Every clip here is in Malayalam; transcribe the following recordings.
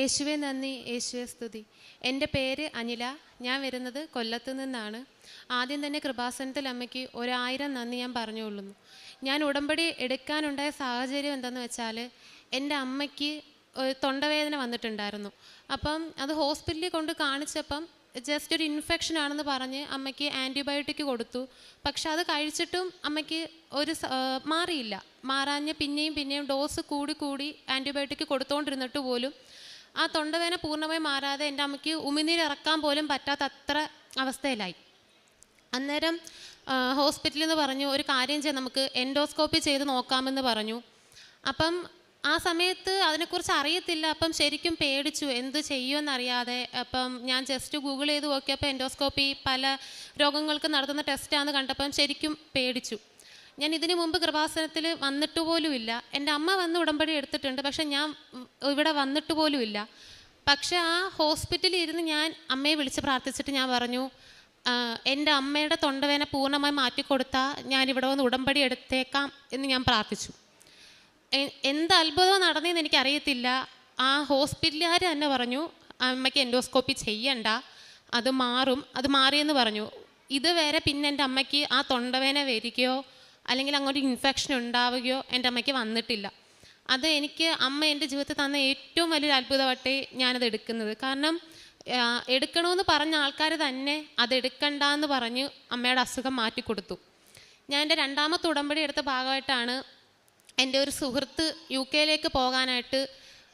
യേശുവെ നന്ദി, യേശുവെ സ്തുതി. എൻ്റെ പേര് അനില. ഞാൻ വരുന്നത് കൊല്ലത്ത് നിന്നാണ്. ആദ്യം തന്നെ കൃപാസനത്തിൽ അമ്മയ്ക്ക് 1000 നന്ദി ഞാൻ പറഞ്ഞുകൊള്ളുന്നു. ഞാൻ ഉടമ്പടി എടുക്കാനുണ്ടായ സാഹചര്യം എന്താണെന്ന് വെച്ചാൽ, എൻ്റെ അമ്മയ്ക്ക് തൊണ്ടവേദന വന്നിട്ടുണ്ടായിരുന്നു. അപ്പം അത് ഹോസ്പിറ്റലിൽ കൊണ്ട് കാണിച്ചപ്പം ജസ്റ്റ് ഒരു ഇൻഫെക്ഷൻ ആണെന്ന് പറഞ്ഞ് അമ്മയ്ക്ക് ആൻറ്റിബയോട്ടിക് കൊടുത്തു. പക്ഷെ അത് കഴിച്ചിട്ടും അമ്മയ്ക്ക് മാറിയില്ല. മാറാഞ്ഞ് പിന്നെയും ഡോസ് കൂടി ആൻറ്റിബയോട്ടിക് കൊടുത്തുകൊണ്ടിരുന്നിട്ട് പോലും ആ തൊണ്ടവേദന പൂർണ്ണമായി മാറാതെ എൻ്റെ അമ്മയ്ക്ക് ഉമിനീരിറക്കാൻ പോലും പറ്റാത്ത അത്ര അവസ്ഥയിലായി. അന്നേരം ഹോസ്പിറ്റലിൽ നിന്ന് പറഞ്ഞു, ഒരു കാര്യം ചെയ്യാം, നമുക്ക് എൻഡോസ്കോപ്പി ചെയ്ത് നോക്കാമെന്ന് പറഞ്ഞു. അപ്പം ആ സമയത്ത് അതിനെക്കുറിച്ച് അറിയത്തില്ല. അപ്പം ശരിക്കും പേടിച്ചു, എന്ത് ചെയ്യുമെന്നറിയാതെ. അപ്പം ഞാൻ ജസ്റ്റ് ഗൂഗിൾ ചെയ്ത് നോക്കിയപ്പോൾ എൻഡോസ്കോപ്പി പല രോഗങ്ങൾക്ക് നടത്തുന്ന ടെസ്റ്റാണെന്ന് കണ്ടപ്പം ശരിക്കും പേടിച്ചു. ഞാൻ ഇതിനു മുമ്പ് കൃപാസനത്തിൽ വന്നിട്ട് പോലുമില്ല. എൻ്റെ അമ്മ വന്ന് ഉടമ്പടി എടുത്തിട്ടുണ്ട്, പക്ഷെ ഞാൻ ഇവിടെ വന്നിട്ട് പോലുമില്ല. പക്ഷെ ആ ഹോസ്പിറ്റലിൽ ഇരുന്ന് ഞാൻ അമ്മയെ വിളിച്ച് പ്രാർത്ഥിച്ചിട്ട് ഞാൻ പറഞ്ഞു, എൻ്റെ അമ്മയുടെ തൊണ്ടവേദന പൂർണ്ണമായി മാറ്റിക്കൊടുത്താൽ ഞാനിവിടെ വന്ന് ഉടമ്പടി എടുത്തേക്കാം എന്ന് ഞാൻ പ്രാർത്ഥിച്ചു. എന്ത് അത്ഭുതം നടന്നതെന്ന് എനിക്കറിയത്തില്ല. ആ ഹോസ്പിറ്റലുകാർ തന്നെ പറഞ്ഞു, അമ്മയ്ക്ക് എൻഡോസ്കോപ്പി ചെയ്യണ്ട, അത് മാറിയെന്ന് പറഞ്ഞു. ഇതുവരെ പിന്നെ എൻ്റെ അമ്മയ്ക്ക് ആ തൊണ്ടവേദന വരികയോ അല്ലെങ്കിൽ അങ്ങോട്ട് ഇൻഫെക്ഷൻ ഉണ്ടാവുകയോ എൻ്റെ അമ്മയ്ക്ക് വന്നിട്ടില്ല. അത് എനിക്ക് അമ്മ എൻ്റെ ജീവിതത്തിൽ തന്ന ഏറ്റവും വലിയൊരു അത്ഭുതമായിട്ടേ ഞാനത് എടുക്കുന്നത്. കാരണം എടുക്കണമെന്ന് പറഞ്ഞ ആൾക്കാർ തന്നെ അതെടുക്കണ്ടെന്ന് പറഞ്ഞ് അമ്മയുടെ അസുഖം മാറ്റിക്കൊടുത്തു. ഞാൻ എൻ്റെ രണ്ടാമത്തെ ഉടമ്പടി എടുത്ത ഭാഗമായിട്ടാണ് എൻ്റെ ഒരു സുഹൃത്ത് UK പോകാനായിട്ട്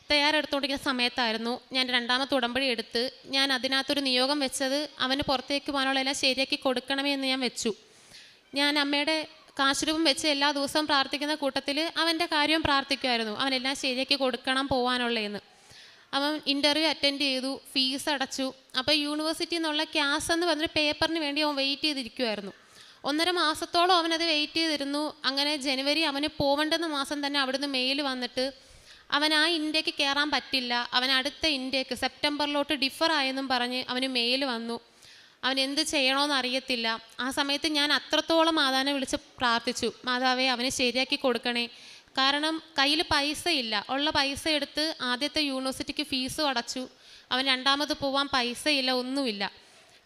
തയ്യാറെടുത്തുകൊണ്ടിരിക്കുന്ന സമയത്തായിരുന്നു ഞാൻ രണ്ടാമത്തെ ഉടമ്പടി എടുത്ത്. ഞാൻ അതിനകത്തൊരു നിയോഗം വെച്ചത്, അവന് പുറത്തേക്ക് പോകാനുള്ള എല്ലാം ശരിയാക്കി കൊടുക്കണമേ എന്ന് ഞാൻ വെച്ചു. ഞാൻ അമ്മയുടെ കാശുരൂപം വെച്ച് എല്ലാ ദിവസവും പ്രാർത്ഥിക്കുന്ന കൂട്ടത്തിൽ അവൻ്റെ കാര്യവും പ്രാർത്ഥിക്കുമായിരുന്നു, അവനെല്ലാം ശരിയാക്കി കൊടുക്കണം പോകാനുള്ളതെന്ന്. അവൻ ഇൻ്റർവ്യൂ അറ്റൻഡ് ചെയ്തു, ഫീസ് അടച്ചു. അപ്പോൾ യൂണിവേഴ്സിറ്റിയിൽ നിന്നുള്ള ക്യാസ് എന്ന് പറഞ്ഞൊരു പേപ്പറിന് വേണ്ടി അവൻ വെയിറ്റ് ചെയ്തിരിക്കുമായിരുന്നു. 1.5 മാസത്തോളം അവനത് വെയിറ്റ് ചെയ്തിരുന്നു. അങ്ങനെ ജനുവരി അവന് പോവേണ്ടുന്ന മാസം തന്നെ അവിടുന്ന് മെയിൽ വന്നിട്ട് അവൻ ആ ഇന്ത്യക്ക് കയറാൻ പറ്റില്ല, അവൻ അടുത്ത ഇന്ത്യക്ക് സെപ്റ്റംബറിലോട്ട് ഡിഫർ ആയെന്നും പറഞ്ഞ് അവന് മെയിൽ വന്നു. അവൻ എന്ത് ചെയ്യണമെന്ന് അറിയത്തില്ല. ആ സമയത്ത് ഞാൻ അത്രത്തോളം മാതാവിനെ വിളിച്ച് പ്രാർത്ഥിച്ചു, മാതാവേ അവനെ ശരിയാക്കി കൊടുക്കണേ. കാരണം കയ്യിൽ പൈസ ഇല്ല. ഉള്ള പൈസ എടുത്ത് ആദ്യത്തെ യൂണിവേഴ്സിറ്റിക്ക് ഫീസും അടച്ചു. അവൻ രണ്ടാമത് പോവാൻ പൈസ ഇല്ല, ഒന്നുമില്ല.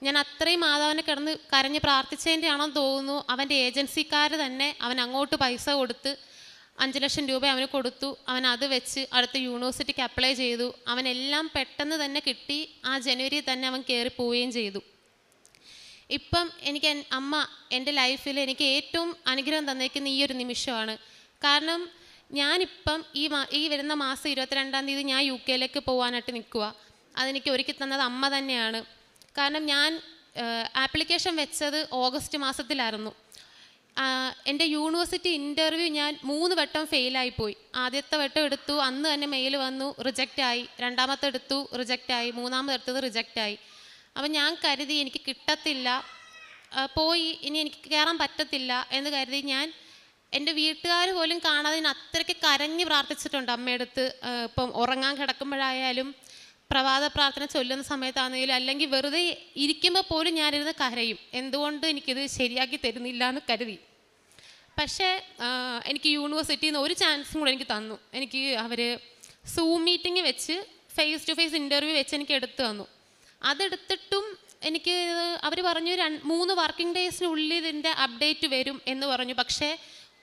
ഞാൻ അത്രയും മാതാവിനെ കിടന്ന് കരഞ്ഞ് പ്രാർത്ഥിച്ചതിൻ്റെ ആണെന്ന് തോന്നുന്നു. അവൻ്റെ ഏജൻസിക്കാർ തന്നെ അവൻ അങ്ങോട്ട് പൈസ കൊടുത്ത് 5 ലക്ഷം രൂപ അവന് കൊടുത്തു. അവൻ അത് വെച്ച് അടുത്ത യൂണിവേഴ്സിറ്റിക്ക് അപ്ലൈ ചെയ്തു. അവനെല്ലാം പെട്ടെന്ന് തന്നെ കിട്ടി. ആ ജനുവരിയിൽ തന്നെ അവൻ കയറി പോവുകയും ചെയ്തു. ഇപ്പം എനിക്ക് അമ്മ എൻ്റെ ലൈഫിൽ എനിക്ക് ഏറ്റവും അനുഗ്രഹം തന്നേക്കുന്ന ഈ ഒരു നിമിഷമാണ്. കാരണം ഞാനിപ്പം ഈ വരുന്ന മാസം 22-ാം തീയതി ഞാൻ UK പോകാനായിട്ട് നിൽക്കുക. അതെനിക്ക് ഒരുക്കി തന്നത് അമ്മ തന്നെയാണ്. കാരണം ഞാൻ ആപ്ലിക്കേഷൻ വെച്ചത് ഓഗസ്റ്റ് മാസത്തിലായിരുന്നു. എൻ്റെ യൂണിവേഴ്സിറ്റി ഇൻ്റർവ്യൂ ഞാൻ 3 വട്ടം ഫെയിലായിപ്പോയി. ആദ്യത്തെ വട്ടം എടുത്തു, അന്ന് തന്നെ മെയിൽ വന്നു, റിജക്റ്റായി. രണ്ടാമത്തെ എടുത്തു, റിജക്റ്റായി. മൂന്നാമത് എടുത്തത് റിജക്റ്റായി. അപ്പം ഞാൻ കരുതി എനിക്ക് കിട്ടത്തില്ല, പോയി ഇനി എനിക്ക് കയറാൻ പറ്റത്തില്ല എന്ന് കരുതി ഞാൻ എൻ്റെ വീട്ടുകാർ പോലും കാണാതെ ഞാൻ അത്രയ്ക്ക് കരഞ്ഞ് പ്രാർത്ഥിച്ചിട്ടുണ്ട് അമ്മയടുത്ത്. ഇപ്പം ഉറങ്ങാൻ കിടക്കുമ്പോഴായാലും പ്രഭാത പ്രാർത്ഥന ചൊല്ലുന്ന സമയത്താണെങ്കിലും അല്ലെങ്കിൽ വെറുതെ ഇരിക്കുമ്പോൾ പോലും ഞാനിരുന്ന് കരയും, എന്തുകൊണ്ട് എനിക്കിത് ശരിയാക്കി തരുന്നില്ല എന്ന് കരുതി. പക്ഷേ എനിക്ക് യൂണിവേഴ്സിറ്റിയിൽ നിന്ന് ഒരു ചാൻസും കൂടെ എനിക്ക് തന്നു. എനിക്ക് അവർ സൂം മീറ്റിംഗ് വെച്ച് ഫേസ് ടു ഫേസ് ഇൻ്റർവ്യൂ വെച്ച് എനിക്ക് എടുത്തു തന്നു. അതെടുത്തിട്ടും എനിക്ക് അവർ പറഞ്ഞു 3 വർക്കിംഗ് ഡേയ്സിനുള്ളിൽ ഇതിൻ്റെ അപ്ഡേറ്റ് വരും എന്ന് പറഞ്ഞു. പക്ഷേ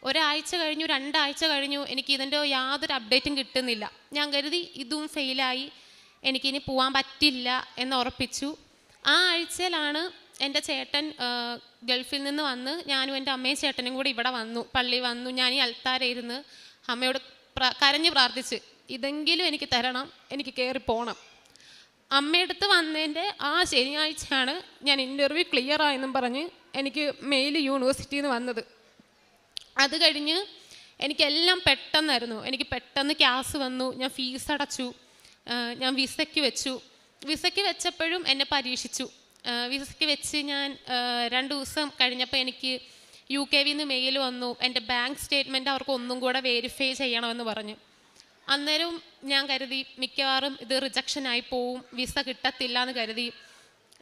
ഒരാഴ്ച കഴിഞ്ഞു, 2 ആഴ്ച കഴിഞ്ഞു, എനിക്ക് ഇതിൻ്റെ യാതൊരു അപ്ഡേറ്റും കിട്ടുന്നില്ല. ഞാൻ കരുതി ഇതും ഫെയിലായി, എനിക്കിനി പോകാൻ പറ്റില്ല എന്ന് ഉറപ്പിച്ചു. ആ ആഴ്ചയിലാണ് എൻ്റെ ചേട്ടൻ ഗൾഫിൽ നിന്ന് വന്ന് ഞാനും എൻ്റെ അമ്മയും ചേട്ടനും കൂടി ഇവിടെ വന്നു, പള്ളി വന്നു. ഞാൻ ഈ അൽത്താരയിരുന്ന് അമ്മയോട് കരഞ്ഞ് പ്രാർത്ഥിച്ച്, ഇതെങ്കിലും എനിക്ക് തരണം, എനിക്ക് കയറി പോകണം. അമ്മയടുത്ത് വന്നതിൻ്റെ ആ ശനിയാഴ്ചയാണ് ഞാൻ ഇൻ്റർവ്യൂ ക്ലിയർ ആയെന്നും പറഞ്ഞ് എനിക്ക് മെയിൽ യൂണിവേഴ്സിറ്റിയിൽ നിന്ന് വന്നത്. അത് കഴിഞ്ഞ് എനിക്കെല്ലാം പെട്ടെന്നായിരുന്നു. എനിക്ക് പെട്ടെന്ന് ക്യാസ് വന്നു, ഞാൻ ഫീസ് അടച്ചു, ഞാൻ വിസയ്ക്ക് വെച്ചു. വിസയ്ക്ക് വെച്ചപ്പോഴും എന്നെ പരീക്ഷിച്ചു. വിസയ്ക്ക് വെച്ച് ഞാൻ 2 ദിവസം കഴിഞ്ഞപ്പോൾ എനിക്ക് UKവിൽ നിന്ന് മെയിൽ വന്നു, എൻ്റെ ബാങ്ക് സ്റ്റേറ്റ്മെൻറ്റ് അവർക്ക് ഒന്നും കൂടെ വെരിഫൈ ചെയ്യണമെന്ന് പറഞ്ഞു. അന്നേരം ഞാൻ കരുതി മിക്കവാറും ഇത് റിജക്ഷനായി പോവും, വിസ കിട്ടത്തില്ല എന്ന് കരുതി.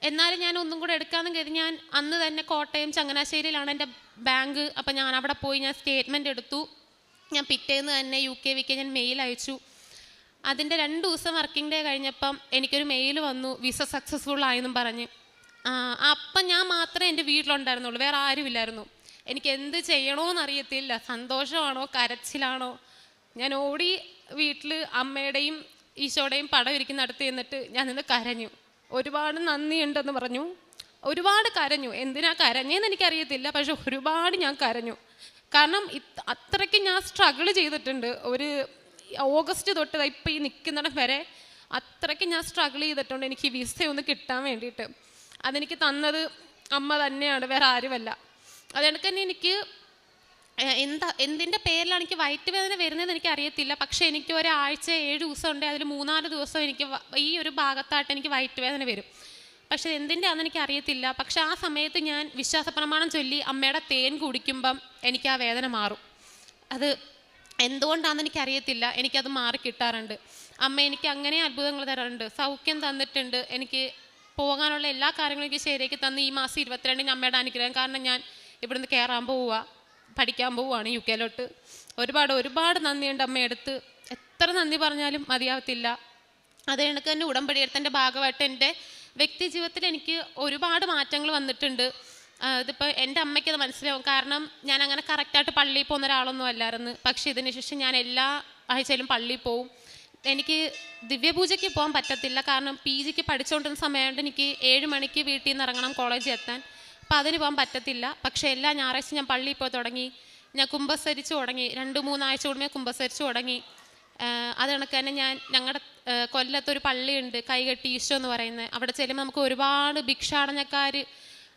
എന്നാലും ഞാൻ ഒന്നും കൂടെ എടുക്കാമെന്ന് കരുതി ഞാൻ അന്ന് തന്നെ കോട്ടയം ചങ്ങനാശ്ശേരിയിലാണ് എൻ്റെ ബാങ്ക്. അപ്പം ഞാൻ അവിടെ പോയി ഞാൻ സ്റ്റേറ്റ്മെൻറ്റ് എടുത്തു. ഞാൻ പിറ്റേന്ന് തന്നെ UKവിക്ക് ഞാൻ മെയിൽ അയച്ചു. അതിൻ്റെ 2 ദിവസം വർക്കിംഗ് ഡേ കഴിഞ്ഞപ്പം എനിക്കൊരു മെയിൽ വന്നു, വിസ സക്സസ്ഫുൾ ആയെന്നും പറഞ്ഞ്. അപ്പം ഞാൻ മാത്രമേ എൻ്റെ വീട്ടിലുണ്ടായിരുന്നുള്ളൂ, വേറെ ആരുമില്ലായിരുന്നു. എനിക്ക് എന്ത് ചെയ്യണമെന്നറിയത്തില്ല, സന്തോഷമാണോ കരച്ചിലാണോ. ഞാൻ ഓടി വീട്ടിൽ അമ്മയുടെയും ഈശോയുടെയും പടം ഇരിക്കുന്നിടത്ത് ചെന്നിട്ട് ഞാൻ നിന്ന് കരഞ്ഞു. ഒരുപാട് നന്ദിയുണ്ടെന്ന് പറഞ്ഞു, ഒരുപാട് കരഞ്ഞു. എന്തിനാ കരഞ്ഞേന്ന് എനിക്കറിയത്തില്ല, പക്ഷെ ഒരുപാട് ഞാൻ കരഞ്ഞു. കാരണം അത്രയ്ക്ക് ഞാൻ സ്ട്രഗിൾ ചെയ്തിട്ടുണ്ട്. ഒരു ഓഗസ്റ്റ് തൊട്ട് ഇപ്പം ഈ നിൽക്കുന്നിടം വരെ അത്രയ്ക്ക് ഞാൻ സ്ട്രഗിൾ ചെയ്തിട്ടുണ്ട് എനിക്ക് വിസ ഒന്ന് കിട്ടാൻ വേണ്ടിയിട്ട്. അതെനിക്ക് തന്നത് അമ്മ തന്നെയാണ്, വേറെ ആരുമല്ല. അതുകണക്ക് തന്നെ എനിക്ക് എന്തിൻ്റെ പേരിലാണ് എനിക്ക് വയറ്റ് വേദന വരുന്നതെന്ന് എനിക്ക് അറിയത്തില്ല. പക്ഷേ എനിക്ക് ഒരാഴ്ച 7 ദിവസം ഉണ്ട്, അതിൽ 3-4 ദിവസം എനിക്ക് ഈ ഒരു ഭാഗത്തായിട്ട് എനിക്ക് വയറ്റ് വേദന വരും. പക്ഷെ എന്തിൻ്റെ ആണെന്ന് എനിക്ക് അറിയത്തില്ല. പക്ഷെ ആ സമയത്ത് ഞാൻ വിശ്വാസപ്രമാണം ചൊല്ലി അമ്മയുടെ തേൻ കുടിക്കുമ്പം എനിക്ക് ആ വേദന മാറും. അത് എന്തുകൊണ്ടാണെന്ന് എനിക്കറിയത്തില്ല, എനിക്കത് മാറി കിട്ടാറുണ്ട്. അമ്മ എനിക്ക് അങ്ങനെ അത്ഭുതങ്ങൾ തരാറുണ്ട്, സൗഖ്യം തന്നിട്ടുണ്ട്. എനിക്ക് പോകാനുള്ള എല്ലാ കാര്യങ്ങളും എനിക്ക് ശരിയാക്കി തന്ന് ഈ മാസം 22-ന് അമ്മയുടെ അനുഗ്രഹം. കാരണം ഞാൻ ഇവിടുന്ന് കയറാൻ പോവുക, പഠിക്കാൻ പോവുകയാണ് UK-ലോട്ട്. ഒരുപാട് നന്ദിയുണ്ട് അമ്മയെടുത്ത്. എത്ര നന്ദി പറഞ്ഞാലും മതിയാവത്തില്ല. അത് കണക്ക് തന്നെ ഉടമ്പടി എടുത്തതിൻ്റെ ഭാഗമായിട്ട് എൻ്റെ വ്യക്തി ജീവിതത്തിൽ എനിക്ക് ഒരുപാട് മാറ്റങ്ങൾ വന്നിട്ടുണ്ട്. ഇതിപ്പോൾ എൻ്റെ അമ്മയ്ക്കത് മനസ്സിലാവും. കാരണം ഞാൻ അങ്ങനെ കറക്റ്റായിട്ട് പള്ളിയിൽ പോകുന്ന ഒരാളൊന്നും അല്ലായിരുന്നു. പക്ഷേ ഇതിന് ശേഷം ഞാൻ എല്ലാ ആഴ്ചയിലും പള്ളിയിൽ പോവും. എനിക്ക് ദിവ്യപൂജയ്ക്ക് പോകാൻ പറ്റത്തില്ല, കാരണം PGക്ക് പഠിച്ചുകൊണ്ടിരുന്ന സമയമായതുകൊണ്ട് എനിക്ക് 7 മണിക്ക് വീട്ടിൽ നിന്ന് ഇറങ്ങണം കോളേജിൽ എത്താൻ. അപ്പോൾ അതിന് പോകാൻ പറ്റത്തില്ല. പക്ഷേ എല്ലാ ഞായറാഴ്ച ഞാൻ പള്ളിയിൽ പോയി തുടങ്ങി. ഞാൻ കുമ്പസരിച്ച് തുടങ്ങി, 2-3 ആഴ്ച കൂടുമ്പോൾ കുമ്പസരിച്ച് തുടങ്ങി. അത് കണക്ക് തന്നെ ഞങ്ങളുടെ കൊല്ലത്തൊരു പള്ളിയുണ്ട്, കൈകെട്ടി ഈശോ എന്ന് പറയുന്നത്. അവിടെ ചെല്ലുമ്പോൾ നമുക്ക് ഒരുപാട് ഭിക്ഷാടനക്കാർ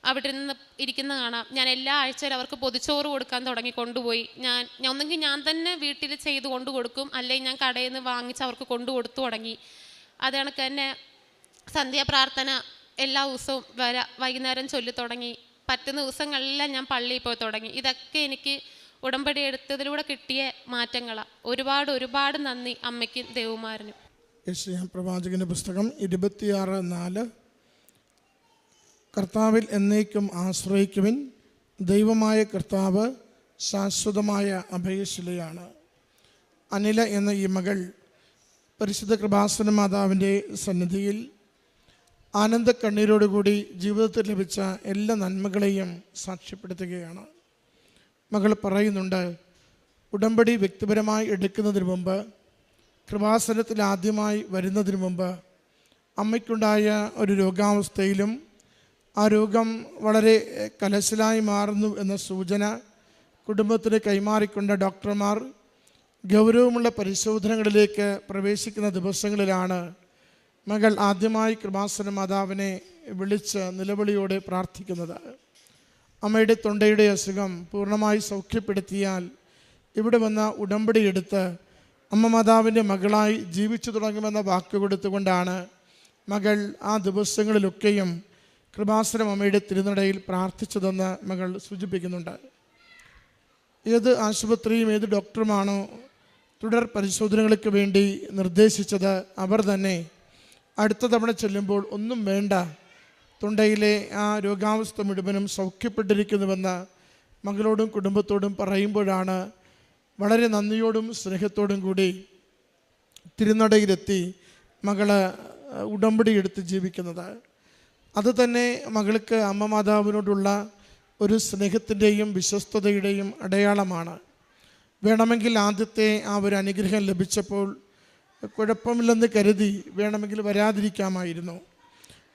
അവിടെ നിന്ന് ഇരിക്കുന്ന കാണാം. ഞാൻ എല്ലാ ആഴ്ചയിലും അവർക്ക് പൊതിച്ചോറ് കൊടുക്കാൻ തുടങ്ങി, കൊണ്ടുപോയി. ഒന്നെങ്കിൽ ഞാൻ തന്നെ വീട്ടിൽ ചെയ്ത് കൊണ്ടു കൊടുക്കും, അല്ലെങ്കിൽ ഞാൻ കടയിൽ നിന്ന് വാങ്ങിച്ച് അവർക്ക് കൊണ്ടു കൊടുത്തു തുടങ്ങി. അത് കണക്ക് തന്നെ സന്ധ്യാപ്രാർത്ഥന എല്ലാ ദിവസവും വൈകുന്നേരം ചൊല്ലി തുടങ്ങി. പറ്റുന്ന ദിവസങ്ങളെല്ലാം ഞാൻ പള്ളിയിൽ പോയി തുടങ്ങി. ഇതൊക്കെ എനിക്ക് ഉടമ്പടി എടുത്തതിലൂടെ കിട്ടിയ മാറ്റങ്ങളാണ്. ഒരുപാട് നന്ദി അമ്മയ്ക്കും ദേവകുമാരനും. യെശയ്യാ പ്രവാചകന്റെ പുസ്തകം 26:4 കർത്താവിൽ എന്നേക്കും ആശ്രയിക്കുവിൻ, ദൈവമായ കർത്താവ് ശാശ്വതമായ അഭയശിലയാണ്. അനില എന്ന ഈ മകൾ പരിശുദ്ധ കൃപാസന മാതാവിൻ്റെ സന്നിധിയിൽ ആനന്ദ കണ്ണീരോടുകൂടി ജീവിതത്തിൽ ലഭിച്ച എല്ലാ നന്മകളെയും സാക്ഷ്യപ്പെടുത്തുകയാണ്. മകൾ പറയുന്നുണ്ട്, ഉടമ്പടി വ്യക്തിപരമായി എടുക്കുന്നതിന് മുമ്പ്, കൃപാസനത്തിൽ ആദ്യമായി വരുന്നതിന് മുമ്പ് അമ്മയ്ക്കുണ്ടായ ഒരു രോഗാവസ്ഥയിലും ആ രോഗം വളരെ കലശലായി മാറുന്നു എന്ന സൂചന കുടുംബത്തിന് കൈമാറിക്കൊണ്ട് ഡോക്ടർമാർ ഗൗരവമുള്ള പരിശോധനകളിലേക്ക് പ്രവേശിക്കുന്ന ദിവസങ്ങളിലാണ് മകൾ ആദ്യമായി കൃപാസന മാതാവിനെ വിളിച്ച് നിലവിളിയോടെ പ്രാർത്ഥിക്കുന്നത്. അമ്മയുടെ തൊണ്ടയുടെ അസുഖം പൂർണ്ണമായി സൗഖ്യപ്പെടുത്തിയാൽ ഇവിടെ വന്ന ഉടമ്പടി എടുത്ത് അമ്മ മാതാവിൻ്റെ മകളായി ജീവിച്ചു തുടങ്ങുമെന്ന വാക്ക് കൊടുത്തുകൊണ്ടാണ് മകൾ ആ ദിവസങ്ങളിലൊക്കെയും കൃപാസനം അമ്മയുടെ തിരുനടയിൽ പ്രാർത്ഥിച്ചതെന്ന് മകൾ സൂചിപ്പിക്കുന്നുണ്ട്. ഏത് ആശുപത്രിയും ഏത് ഡോക്ടറുമാണോ തുടർ പരിശോധനകൾക്ക് വേണ്ടി നിർദ്ദേശിച്ചത്, അവർ തന്നെ അടുത്ത തവണ ചെല്ലുമ്പോൾ ഒന്നും വേണ്ട, തൊണ്ടയിലെ ആ രോഗാവസ്ഥ മുഴുവനും സൗഖ്യപ്പെട്ടിരിക്കുന്നുവെന്ന് മകളോടും കുടുംബത്തോടും പറയുമ്പോഴാണ് വളരെ നന്ദിയോടും സ്നേഹത്തോടും കൂടി തിരുനടയിലെത്തി മകള് ഉടമ്പടി എടുത്ത് ജീവിക്കുന്നത്. അത് തന്നെ മകൾക്ക് അമ്മ മാതാവിനോടുള്ള ഒരു സ്നേഹത്തിൻ്റെയും വിശ്വസ്തതയുടെയും അടയാളമാണ്. വേണമെങ്കിൽ ആദ്യത്തെ ആ ഒരു അനുഗ്രഹം ലഭിച്ചപ്പോൾ കുഴപ്പമില്ലെന്ന് കരുതി വേണമെങ്കിൽ വരാതിരിക്കാമായിരുന്നു.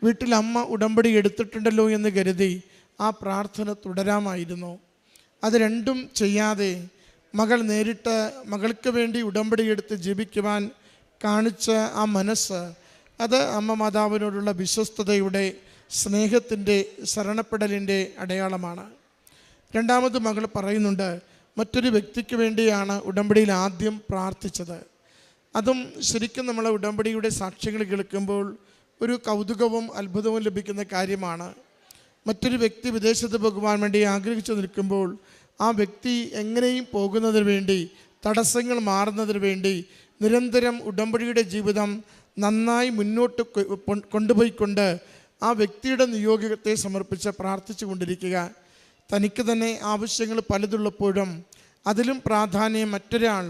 വീട്ടിൽ അമ്മ ഉടമ്പടി എടുത്തിട്ടുണ്ടല്ലോ എന്ന് കരുതി ആ പ്രാർത്ഥന തുടരാമായിരുന്നു. അത് രണ്ടും ചെയ്യാതെ മകൾ നേരിട്ട് മകൾക്ക് വേണ്ടി ഉടമ്പടി എടുത്ത് ജീവിക്കുവാൻ കാണിച്ച ആ മനസ്സ്, അത് അമ്മ മാതാവിനോടുള്ള വിശ്വസ്തതയുടെ, സ്നേഹത്തിൻ്റെ, ശരണപ്പെടലിൻ്റെ അടയാളമാണ്. രണ്ടാമത് മകൾ പറയുന്നുണ്ട്, മറ്റൊരു വ്യക്തിക്ക് വേണ്ടിയാണ് ഉടമ്പടിയിൽ ആദ്യം പ്രാർത്ഥിച്ചത്. അതും ശരിക്കും നമ്മൾ ഉടമ്പടിയുടെ സാക്ഷ്യങ്ങൾ കേൾക്കുമ്പോൾ ഒരു കൗതുകവും അത്ഭുതവും ലഭിക്കുന്ന കാര്യമാണ്. മറ്റൊരു വ്യക്തി വിദേശത്ത് പോകുവാൻ വേണ്ടി ആഗ്രഹിച്ചു നിൽക്കുമ്പോൾ ആ വ്യക്തി എങ്ങനെയും പോകുന്നതിന് വേണ്ടി, തടസ്സങ്ങൾ മാറുന്നതിന് വേണ്ടി നിരന്തരം ഉടമ്പടിയുടെ ജീവിതം നന്നായി മുന്നോട്ട് കൊണ്ടുപോയിക്കൊണ്ട് ആ വ്യക്തിയുടെ നിയോഗത്തെ സമർപ്പിച്ച് പ്രാർത്ഥിച്ചു കൊണ്ടിരിക്കുക. തനിക്ക് തന്നെ ആവശ്യങ്ങൾ പലതുള്ളപ്പോഴും അതിലും പ്രാധാന്യം മറ്റൊരാൾ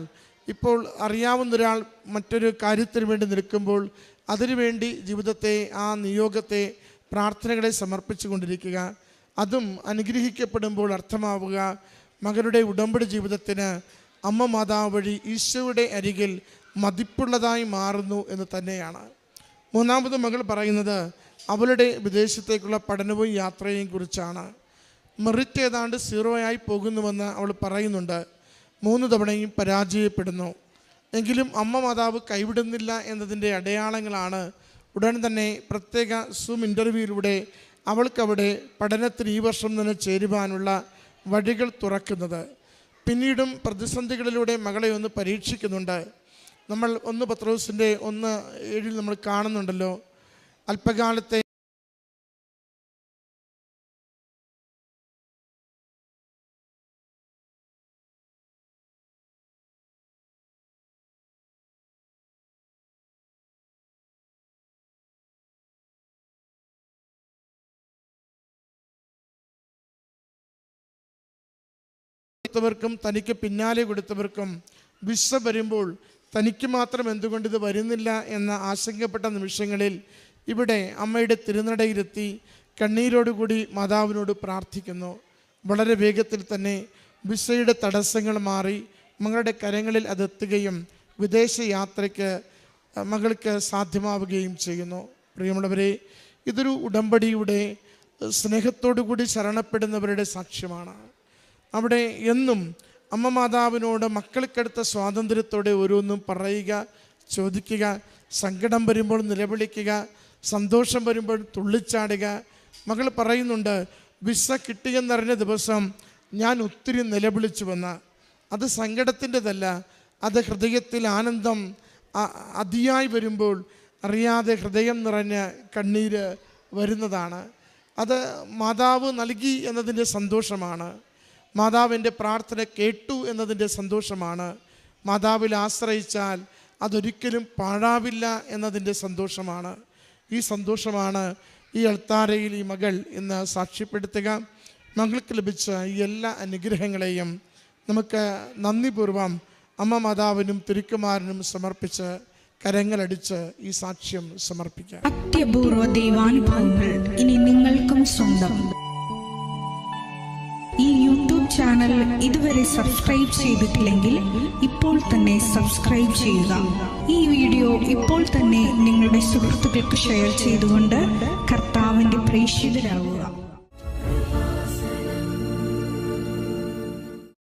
ഇപ്പോൾ അറിയാവുന്ന ഒരാൾ മറ്റൊരു കാര്യത്തിന് വേണ്ടി നിൽക്കുമ്പോൾ അതിനുവേണ്ടി ജീവിതത്തെ, ആ നിയോഗത്തെ, പ്രാർത്ഥനകളെ സമർപ്പിച്ചു കൊണ്ടിരിക്കുക. അതും അനുഗ്രഹിക്കപ്പെടുമ്പോൾ അർത്ഥമാവുക മകളുടെ ഉടമ്പടി ജീവിതത്തിന് അമ്മ മാതാവ് വഴി ഈശോയുടെ അരികിൽ മതിപ്പുള്ളതായി മാറുന്നു എന്ന് തന്നെയാണ്. മൂന്നാമത് മകൾ പറയുന്നത് അവളുടെ വിദേശത്തേക്കുള്ള പഠനവും യാത്രയും കുറിച്ചാണ്. മെറിറ്റ് ഏതാണ്ട് 0 പോകുന്നുവെന്ന് അവൾ പറയുന്നുണ്ട്. 3 തവണയും പരാജയപ്പെടുന്നു. എങ്കിലും അമ്മ മാതാവ് കൈവിടുന്നില്ല എന്നതിൻ്റെ അടയാളങ്ങളാണ് ഉടൻ തന്നെ പ്രത്യേക സൂം ഇൻ്റർവ്യൂവിലൂടെ അവൾക്കവിടെ പഠനത്തിന് ഈ വർഷം തന്നെ ചേരുവാനുള്ള വഴികൾ തുറക്കുന്നത്. പിന്നീടും പ്രതിസന്ധികളിലൂടെ മകളെ ഒന്ന് പരീക്ഷിക്കുന്നുണ്ട്. നമ്മൾ 1 പത്രോസിൻ്റെ 1:7 നമ്മൾ കാണുന്നുണ്ടല്ലോ, അല്പകാലത്തെ വർക്കും തനിക്ക് പിന്നാലെ കൊടുത്തവർക്കും വിസ വരുമ്പോൾ തനിക്ക് മാത്രം എന്തുകൊണ്ട് ഇത് വരുന്നില്ല എന്ന ആശങ്കപ്പെട്ട നിമിഷങ്ങളിൽ ഇവിടെ അമ്മയുടെ തിരുനടയിലെത്തി കണ്ണീരോടുകൂടി മാതാവിനോട് പ്രാർത്ഥിക്കുന്നു. വളരെ വേഗത്തിൽ തന്നെ വിസയുടെ തടസ്സങ്ങൾ മാറി മകളുടെ കരങ്ങളിൽ അതെത്തുകയും വിദേശ യാത്രയ്ക്ക് മകൾക്ക് സാധ്യമാവുകയും ചെയ്യുന്നു. പ്രിയമുള്ളവരെ, ഇതൊരു ഉടമ്പടിയുടെ സ്നേഹത്തോടു കൂടി ശരണപ്പെടുന്നവരുടെ സാക്ഷ്യമാണ്. അവിടെ എന്നും അമ്മ മാതാവിനോട് മക്കൾക്കെടുത്ത സ്വാതന്ത്ര്യത്തോടെ ഓരോന്നും പറയുക, ചോദിക്കുക, സങ്കടം വരുമ്പോൾ നിലവിളിക്കുക, സന്തോഷം വരുമ്പോൾ തുള്ളിച്ചാടുക. മകൾ പറയുന്നുണ്ട്, വിസ കിട്ടിയെന്നറിഞ്ഞ ദിവസം ഞാൻ ഒത്തിരി നിലവിളിച്ചുവെന്ന്. അത് സങ്കടത്തിൻ്റെതല്ല, അത് ഹൃദയത്തിൽ ആനന്ദം അതിയായി വരുമ്പോൾ അറിയാതെ ഹൃദയം നിറഞ്ഞ് കണ്ണീര് വരുന്നതാണ്. അത് മാതാവ് നൽകി എന്നതിൻ്റെ സന്തോഷമാണ്. മാതാവിൻ്റെ പ്രാർത്ഥന കേട്ടു എന്നതിൻ്റെ സന്തോഷമാണ്. മാതാവിൽ ആശ്രയിച്ചാൽ അതൊരിക്കലും പാഴാവില്ല എന്നതിൻ്റെ സന്തോഷമാണ്. ഈ സന്തോഷമാണ് ഈ അൾത്താരയിൽ ഈ മകൾ ഇന്ന് സാക്ഷ്യപ്പെടുത്തുക. മകൾക്ക് ലഭിച്ച ഈ എല്ലാ അനുഗ്രഹങ്ങളെയും നമുക്ക് നന്ദിപൂർവം അമ്മ മാതാവിനും തിരുക്കുമാരനും സമർപ്പിച്ച് കരങ്ങളടിച്ച് ഈ സാക്ഷ്യം സമർപ്പിക്കാം. അത്യപൂർവ ദൈവാനുഭവങ്ങൾ ഇനി നിങ്ങൾക്കും സ്വന്തം. ഈ യൂട്യൂബ് ചാനൽ ഇതുവരെ സബ്സ്ക്രൈബ് ചെയ്തിട്ടില്ലെങ്കിൽ ഇപ്പോൾ തന്നെ സബ്സ്ക്രൈബ് ചെയ്യുക. ഈ വീഡിയോ ഇപ്പോൾ തന്നെ നിങ്ങളുടെ സുഹൃത്തുക്കൾക്ക് ഷെയർ ചെയ്തുകൊണ്ട് കർത്താവിൻ്റെ പ്രേക്ഷിതരാകുക.